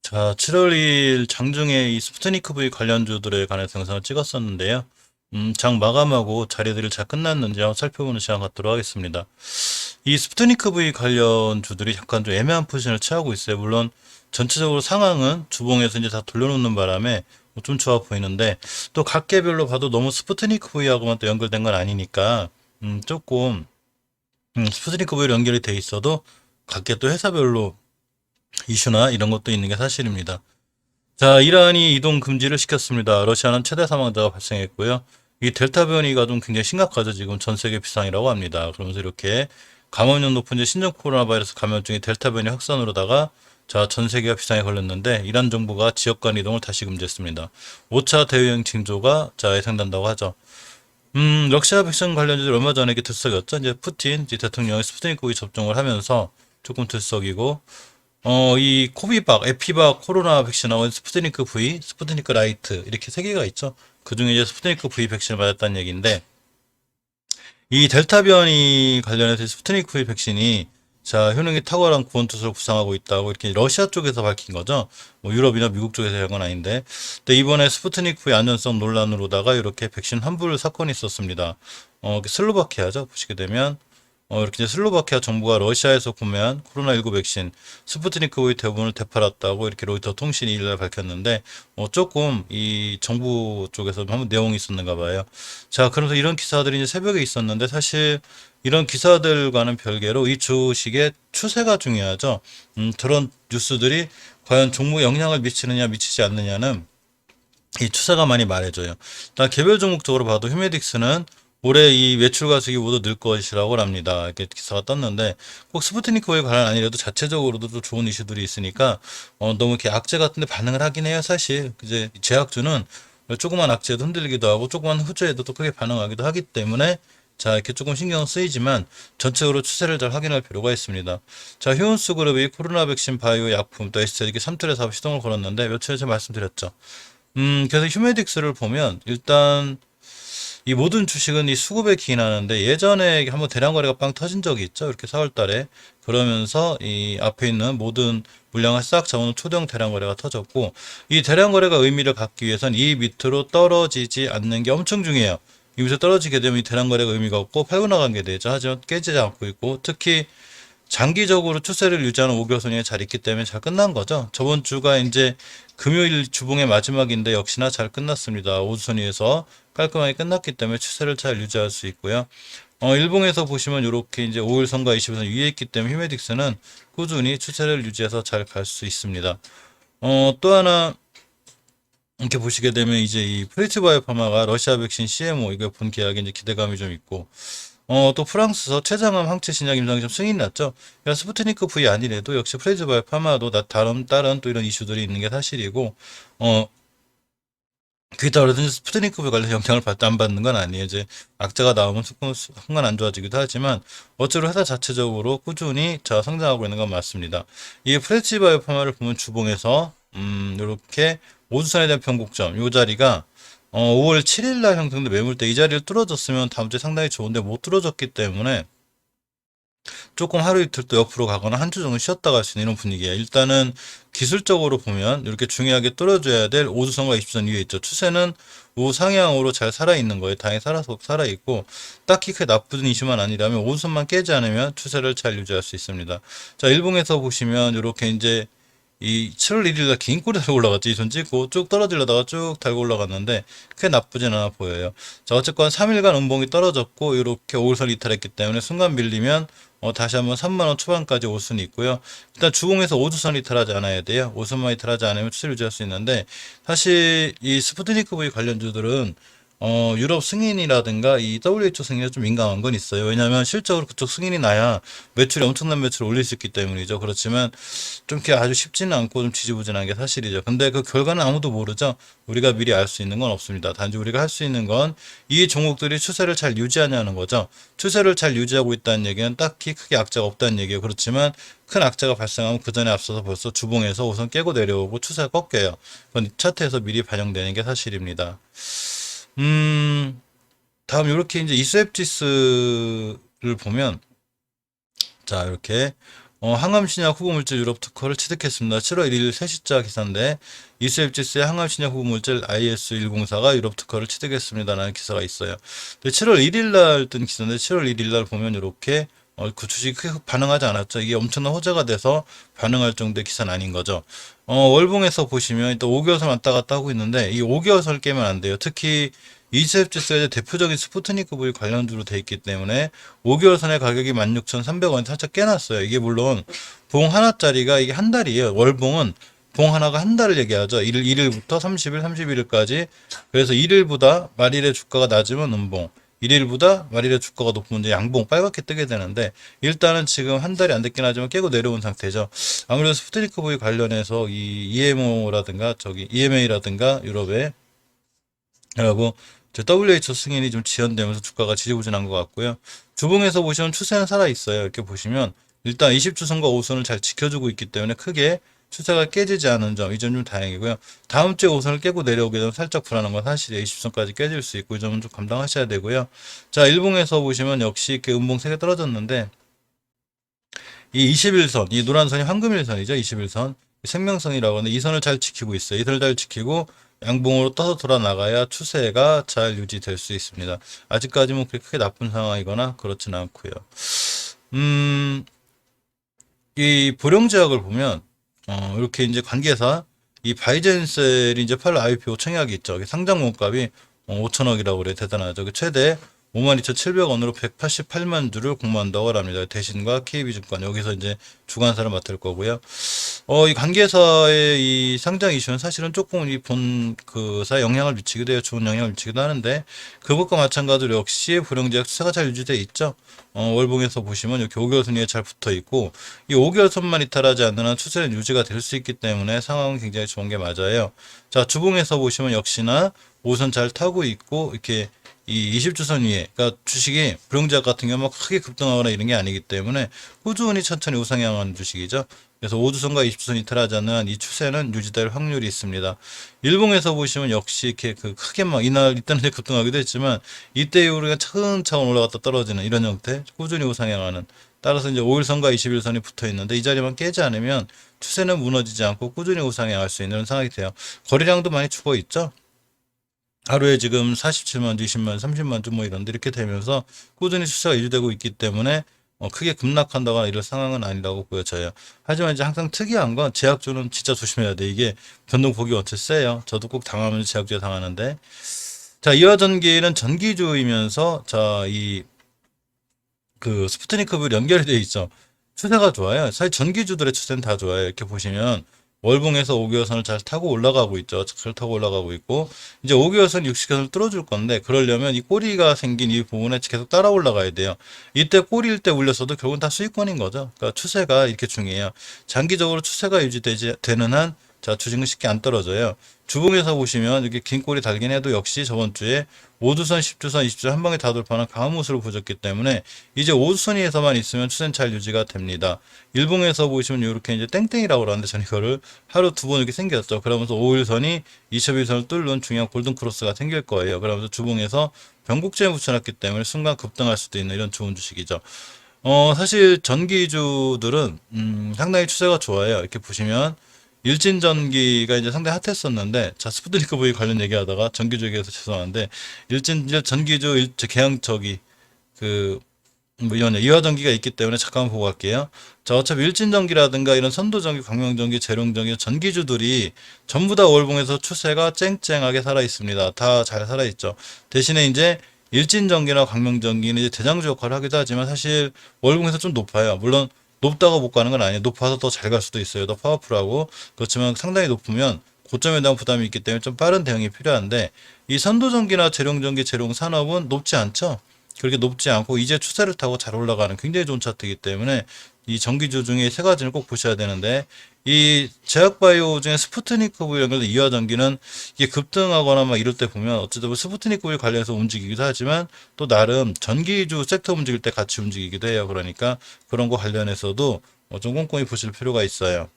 자, 7월 2일 장중에 이 스푸트니크 V 관련주들에 관해서 영상을 찍었었는데요. 장 마감하고 자리들이 잘 끝났는지 한번 살펴보는 시간 갖도록 하겠습니다. 이 스푸트니크 V 관련주들이 약간 좀 애매한 포지션을 취하고 있어요. 물론 전체적으로 상황은 주봉에서 이제 다 돌려놓는 바람에 좀 좋아 보이는데 또 각계별로 봐도 너무 스푸트니크 V하고만 또 연결된 건 아니니까 조금 스푸트니크 V로 연결이 돼 있어도 각계 또 회사별로 이슈나 이런 것도 있는 게 사실입니다. 자, 이란이 이동 금지를 시켰습니다. 러시아는 최대 사망자가 발생했고요. 이 델타 변이가 좀 굉장히 심각하죠. 지금 전 세계 비상이라고 합니다. 그러면서 이렇게 감염력 높은 이제 신종 코로나 바이러스 감염증이 델타 변이 확산으로다가 자, 전 세계가 비상에 걸렸는데 이란 정부가 지역 간 이동을 다시 금지했습니다. 5차 대유행 징조가 자, 예상된다고 하죠. 러시아 백신 관련주들 얼마 전에 이게 들썩였죠. 이제 푸틴 이제 대통령이 스푸트니크 V 접종을 하면서 조금 들썩이고 이 코비박, 에피박 코로나 백신하고 스푸트니크 V, 스푸트니크 라이트 이렇게 세 개가 있죠. 그중에 이제 스푸트니크 V 백신을 맞았다는 얘기인데 이 델타 변이 관련해서 스푸트니크 V 백신이 자, 효능이 탁월한 구원 투수를 구상하고 있다고 이렇게 러시아 쪽에서 밝힌 거죠. 뭐 유럽이나 미국 쪽에서 한 건 아닌데. 근데 이번에 스푸트니크 V 안전성 논란으로다가 이렇게 백신 환불 사건이 있었습니다. 슬로바키아죠. 보시게 되면 이렇게 이제 슬로바키아 정부가 러시아에서 구매한 코로나19 백신 스푸트니크 V 대부분을 되팔았다고 이렇게 로이터 통신이 일날 밝혔는데 조금 이 정부 쪽에서 한번 내용이 있었는가 봐요. 자, 그러면서 이런 기사들이 이제 새벽에 있었는데 사실 이런 기사들과는 별개로 이 주식의 추세가 중요하죠. 그런 뉴스들이 과연 종목에 영향을 미치느냐 미치지 않느냐는 이 추세가 많이 말해줘요. 일단 개별 종목적으로 봐도 휴메딕스는 올해 이 매출과 수익이 모두 늘 것이라고 합니다. 이렇게 기사가 떴는데 꼭 스푸트니크에 관한 아니라도 자체적으로도 또 좋은 이슈들이 있으니까 너무 이렇게 악재 같은데 반응을 하긴 해요. 사실 이제 제약주는 조그만 악재도 흔들리기도 하고 조그만 후재에도 또 크게 반응하기도 하기 때문에 자, 이렇게 조금 신경 쓰이지만 전체적으로 추세를 잘 확인할 필요가 있습니다. 자, 휴온스 그룹이 코로나 백신 바이오 약품 또 에스테틱 3틀의 사업 시동을 걸었는데 며칠 전에 말씀드렸죠. 그래서 휴메딕스를 보면 일단 이 모든 주식은 이 수급에 기인하는데 예전에 한번 대량 거래가 빵 터진 적이 있죠. 이렇게 4월 달에. 그러면서 이 앞에 있는 모든 물량을 싹 잡아놓은 초대형 대량 거래가 터졌고 이 대량 거래가 의미를 갖기 위해선 이 밑으로 떨어지지 않는 게 엄청 중요해요. 이 밑으로 떨어지게 되면 이 대량 거래가 의미가 없고 팔고 나가게 되죠. 하지만 깨지지 않고 있고 특히 장기적으로 추세를 유지하는 5개선이 잘 있기 때문에 잘 끝난 거죠. 저번 주가 이제 금요일 주봉의 마지막인데 역시나 잘 끝났습니다. 5선위에서 깔끔하게 끝났기 때문에 추세를 잘 유지할 수 있고요. 일봉에서 보시면 이렇게 이제 5일선과 20일선 위에 있기 때문에 휴메딕스는 꾸준히 추세를 유지해서 잘 갈 수 있습니다. 또 하나 이렇게 보시게 되면 이제 이 프리츠 바이오파마가 러시아 백신 CMO 이거 본 계약에 이제 기대감이 좀 있고 또 프랑스에서 췌장암 항체 신약 임상이 좀 승인이 났죠. 그러니까 스푸트니크 V 아니래도 역시 프레이즈 바이오 파마도 다른 또 이런 이슈들이 있는 게 사실이고 어 그게 다르든지 스푸트니크 V 관련 영향을 안 받는 건 아니에요. 이제 악재가 나오면 순간 안 좋아지기도 하지만 어쩌로 회사 자체적으로 꾸준히 자 성장하고 있는 건 맞습니다. 이 프레이즈 바이오 파마를 보면 주봉에서 이렇게 오주선에 대한 변곡점 요 자리가 5월 7일 날 형성된 매물대 이 자리를 뚫어줬으면 다음 주에 상당히 좋은데 못 뚫어줬기 때문에 조금 하루 이틀 또 옆으로 가거나 한 주 정도 쉬었다 갈 수 있는 이런 분위기예요. 일단은 기술적으로 보면 이렇게 중요하게 뚫어줘야 될 5주선과 20선 위에 있죠. 추세는 우상향으로 잘 살아있는 거예요. 다행히 살아있고 딱히 크게 나쁜 이슈만 아니라면 5주선만 깨지 않으면 추세를 잘 유지할 수 있습니다. 자, 일봉에서 보시면 이렇게 이제 이 7월 1일 날 긴 꼬리 달고 올라갔지. 이 손 찍고 쭉 떨어지려다가 쭉 달고 올라갔는데 크게 나쁘진 않아 보여요. 자, 어쨌건 3일간 음봉이 떨어졌고 이렇게 5일선 이탈했기 때문에 순간 밀리면 다시 한번 3만원 초반까지 올 수는 있고요. 일단 주봉에서 5주선 이탈하지 않아야 돼요. 5선만 이탈하지 않으면 추세를 유지할 수 있는데 사실 이 스푸트니크 V 관련주들은 유럽 승인이라든가 이 WHO 승인에 좀 민감한 건 있어요. 왜냐하면 실적으로 그쪽 승인이 나야 매출이 엄청난 매출을 올릴 수 있기 때문이죠. 그렇지만 좀 이렇게 아주 쉽지는 않고 좀 지지부진한 게 사실이죠. 근데 그 결과는 아무도 모르죠. 우리가 미리 알 수 있는 건 없습니다. 단지 우리가 할 수 있는 건 이 종목들이 추세를 잘 유지하냐는 거죠. 추세를 잘 유지하고 있다는 얘기는 딱히 크게 악재가 없다는 얘기예요. 그렇지만 큰 악재가 발생하면 그 전에 앞서서 벌써 주봉에서 우선 깨고 내려오고 추세가 꺾여요. 그건 차트에서 미리 반영되는 게 사실입니다. 음, 다음 이렇게 이제 이수앱 지수를 보면 자 이렇게 항암신약 후보물질 유럽 특허를 취득했습니다. 7월 1일 3시자 기사인데 이수앱지스의 항암신약 후보물질 IS104가 유럽 특허를 취득했습니다라는 기사가 있어요. 근데 7월 1일 날 뜬 기사인데 7월 1일 날 보면 이렇게 그 주식이 크게 반응하지 않았죠. 이게 엄청난 호재가 돼서 반응할 정도의 기사는 아닌 거죠. 월봉에서 보시면 일단 5개월선 왔다 갔다 하고 있는데 이 5개월선을 깨면 안 돼요. 특히 이셉지스가 대표적인 스푸트니크 V 관련주로 돼 있기 때문에 5개월선의 가격이 16,300원 살짝 깨놨어요. 이게 물론 봉 하나짜리가 이게 한 달이에요. 월봉은 봉 하나가 한 달을 얘기하죠. 1일부터 30일, 31일까지. 그래서 1일보다 말일의 주가가 낮으면 음봉, 1일보다 말일의 주가가 높으면 이제 양봉 빨갛게 뜨게 되는데 일단은 지금 한 달이 안 됐긴 하지만 깨고 내려온 상태죠. 아무래도 스푸트니크 V 관련해서 이 EMO라든가 EMA라든가 유럽의 라고 WHO 승인이 좀 지연되면서 주가가 지지부진한 것 같고요. 주봉에서 보시면 추세는 살아있어요. 이렇게 보시면 일단 20주선과 5선을 잘 지켜주고 있기 때문에 크게 추세가 깨지지 않은 점, 이 점 좀 다행이고요. 다음 주에 5선을 깨고 내려오게 되면 살짝 불안한 건 사실이에요. 20선까지 깨질 수 있고 이 점은 좀 감당하셔야 되고요. 자, 일봉에서 보시면 역시 이렇게 음봉 3개 떨어졌는데 이 21선, 이 노란 선이 황금일선이죠. 21선. 생명선이라고 하는데 이 선을 잘 지키고 있어요. 이 선을 잘 지키고 양봉으로 떠서 돌아 나가야 추세가 잘 유지될 수 있습니다. 아직까지 뭐 그렇게 크게 나쁜 상황이거나 그렇지는 않고요. 이 보령제약을 보면 이렇게 이제 관계사 이 바이젠셀이 이제 8월 IPO 청약이 있죠. 상장 몸값이 5천억이라고 그래 대단하죠. 최대 52,700원으로 188만 주를 공모한다고 합니다. 대신과 KB증권 여기서 이제 주관사를 맡을 거고요. 이 관계사의 이 상장 이슈는 사실은 조금 이 본 그사에 영향을 미치기도 해요. 좋은 영향을 미치기도 하는데 그것과 마찬가지로 역시 불용제약 추세가 잘 유지되어 있죠. 월봉에서 보시면 이렇게 5개월 선에 잘 붙어 있고 이 5개월 선만 이탈하지 않는 한 추세는 유지가 될 수 있기 때문에 상황은 굉장히 좋은 게 맞아요. 자, 주봉에서 보시면 역시나 5선 잘 타고 있고 이렇게 이 20주선 위에, 그러니까 주식이 불용제약 같은 경우는 크게 급등하거나 이런 게 아니기 때문에 꾸준히 천천히 우상향하는 주식이죠. 그래서 5주선과 20주선 이탈하지 않는 한 이 추세는 유지될 확률이 있습니다. 일봉에서 보시면 역시 이렇게 크게 막 이때는 급등하기도 했지만 이때 이후로 차근차근 올라갔다 떨어지는 이런 형태, 꾸준히 우상향하는. 따라서 이제 5일선과 21선이 붙어 있는데 이 자리만 깨지 않으면 추세는 무너지지 않고 꾸준히 우상향할 수 있는 상황이 돼요. 거래량도 많이 죽어 있죠. 하루에 지금 47만 주, 20만, 30만 주 뭐 이런데 이렇게 되면서 꾸준히 추세가 유지되고 있기 때문에 크게 급락한다거나 이럴 상황은 아니라고 보여져요. 하지만 이제 항상 특이한 건 제약주는 진짜 조심해야 돼. 이게 변동폭이 어째 세요. 저도 꼭 당하면 제약주에 당하는데. 자, 이화전기는 전기주이면서 자, 스푸트니크 V 연결이 되어 있죠. 추세가 좋아요. 사실 전기주들의 추세는 다 좋아요. 이렇게 보시면 월봉에서 5개월선을 잘 타고 올라가고 있죠. 잘 타고 올라가고 있고 이제 5개월선 60개선을 뚫어줄 건데 그러려면 이 꼬리가 생긴 이 부분에 계속 따라 올라가야 돼요. 이때 꼬리일 때 울렸어도 결국은 다 수익권인 거죠. 그러니까 추세가 이렇게 중요해요. 장기적으로 추세가 유지되는 한 자, 주식은 쉽게 안 떨어져요. 주봉에서 보시면 이렇게 긴 꼬리 달긴 해도 역시 저번 주에 5주선, 10주선, 20주선 한 방에 다 돌파하는 강한 모습을 보였기 때문에 이제 5주선에서만 있으면 추세는 잘 유지가 됩니다. 일봉에서 보시면 이렇게 이제 땡땡이라고 그러는데 저는 이거를 하루 두 번 이렇게 생겼죠. 그러면서 5일선이 21선을 뚫는 중요한 골든 크로스가 생길 거예요. 그러면서 주봉에서 변곡점에 붙여놨기 때문에 순간 급등할 수도 있는 이런 좋은 주식이죠. 사실 전기주들은 상당히 추세가 좋아요. 이렇게 보시면 일진전기가 이제 상당히 핫했었는데, 자, 스푸트니크 V 관련 얘기하다가 전기주 얘기해서 죄송한데, 전기주, 계양적이, 이화전기가 있기 때문에 잠깐만 보고 갈게요. 자, 어차피 일진전기라든가 이런 선도전기, 광명전기, 재룡전기, 전기주들이 전부 다 월봉에서 추세가 쨍쨍하게 살아 있습니다. 다 잘 살아 있죠. 대신에 이제 일진전기나 광명전기는 이제 대장주 역할을 하기도 하지만 사실 월봉에서 좀 높아요. 물론 높다고 못 가는 건 아니에요. 높아서 더 잘 갈 수도 있어요. 더 파워풀하고. 그렇지만 상당히 높으면 고점에 대한 부담이 있기 때문에 좀 빠른 대응이 필요한데 이 선도전기나 재룡전기, 재룡산업은 높지 않죠. 그렇게 높지 않고 이제 추세를 타고 잘 올라가는 굉장히 좋은 차트이기 때문에 이 전기주 중에 세 가지를 꼭 보셔야 되는데 이 제약바이오 중에 스푸트니크 V 연결된 이화전기는 이게 급등하거나 막 이럴 때 보면 어쨌든 스푸트니크 V 관련해서 움직이기도 하지만 또 나름 전기주 섹터 움직일 때 같이 움직이기도 해요. 그러니까 그런 거 관련해서도 좀 꼼꼼히 보실 필요가 있어요.